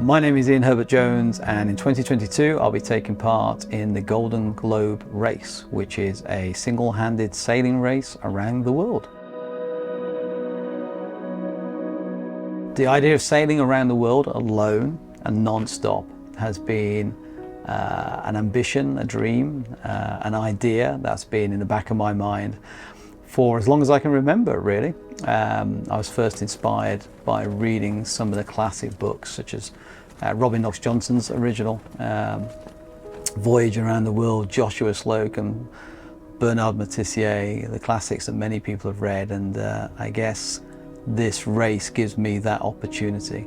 My name is Ian Herbert-Jones, and in 2022 I'll be taking part in the Golden Globe race, which is a single-handed sailing race around the world. The idea of sailing around the world alone and non-stop has been an ambition, a dream, an idea that's been in the back of my mind for as long as I can remember, really. I was first inspired by reading some of the classic books, such as Robin Knox-Johnson's original Voyage Around the World, Joshua Slocum, Bernard Moitessier, the classics that many people have read, and I guess this race gives me that opportunity.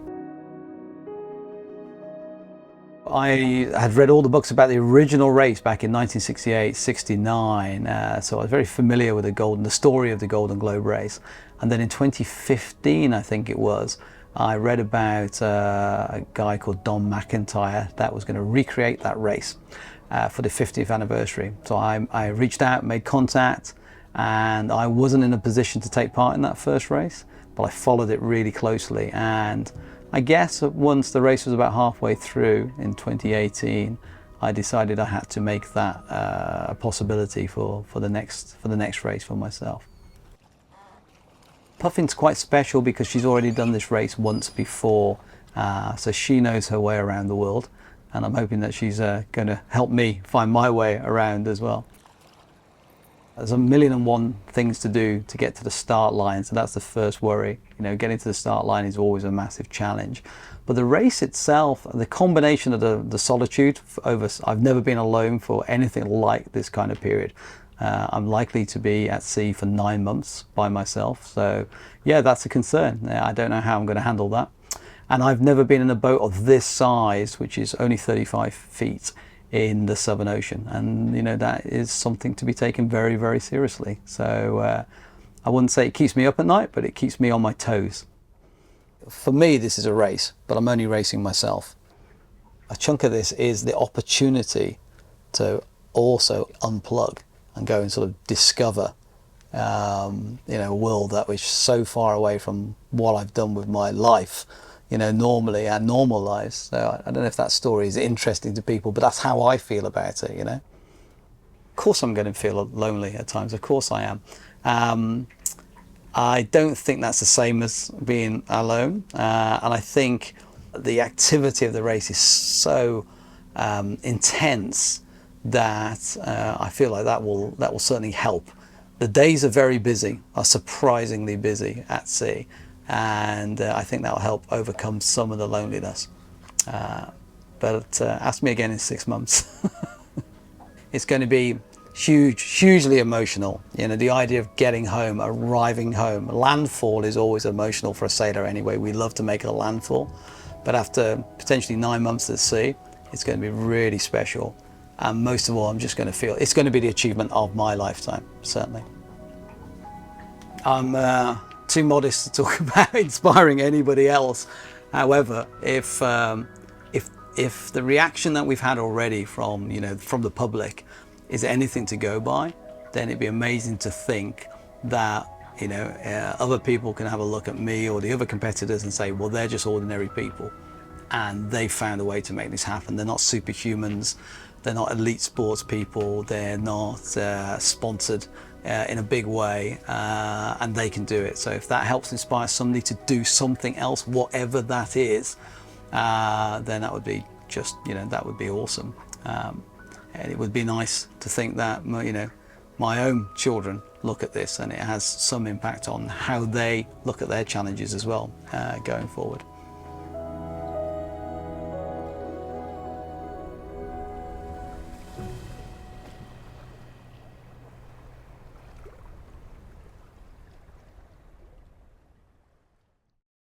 I had read all the books about the original race back in 1968-69, so I was very familiar with the story of the Golden Globe race. And then in 2015, I think it was, I read about a guy called Don McIntyre that was going to recreate that race for the 50th anniversary. So I reached out, made contact, and I wasn't in a position to take part in that first race, but I followed it really closely. And I guess once the race was about halfway through in 2018, I decided I had to make that a possibility for the next race for myself. Puffin's quite special because she's already done this race once before, so she knows her way around the world, and I'm hoping that she's going to help me find my way around as well. There's 1,000,001 things to do to get to the start line, so that's the first worry. You know, getting to the start line is always a massive challenge. But the race itself, the combination of the solitude I've never been alone for anything like this kind of period. I'm likely to be at sea for 9 months by myself, so yeah, that's a concern. I don't know how I'm going to handle that. And I've never been in a boat of this size, which is only 35 feet, in the Southern Ocean, and you know, that is something to be taken very, very seriously. So I wouldn't say it keeps me up at night, but it keeps me on my toes. For me, this is a race, but I'm only racing myself. A chunk of this is the opportunity to also unplug and go and sort of discover you know, a world that was so far away from what I've done with my life, you know, normally, and normal lives. So I don't know if that story is interesting to people, but that's how I feel about it, you know. Of course I'm going to feel lonely at times, of course I am. I don't think that's the same as being alone, and I think the activity of the race is so intense that I feel like that will certainly help. The days are very busy, are surprisingly busy at sea, and I think that will help overcome some of the loneliness. But ask me again in 6 months. It's going to be hugely emotional. You know, the idea of getting home, arriving home. Landfall is always emotional for a sailor anyway. We love to make a landfall, but after potentially 9 months at sea, it's going to be really special. And most of all, I'm just going to feel it's going to be the achievement of my lifetime, certainly. I'm too modest to talk about inspiring anybody else. However, if the reaction that we've had already from the public is anything to go by, then it'd be amazing to think that other people can have a look at me or the other competitors and say, well, they're just ordinary people, and they found a way to make this happen. They're not superhumans. They're not elite sports people. They're not sponsored in a big way, and they can do it. So if that helps inspire somebody to do something else, whatever that is, then that would be just, that would be awesome. And it would be nice to think that, my own children look at this and it has some impact on how they look at their challenges as well, going forward.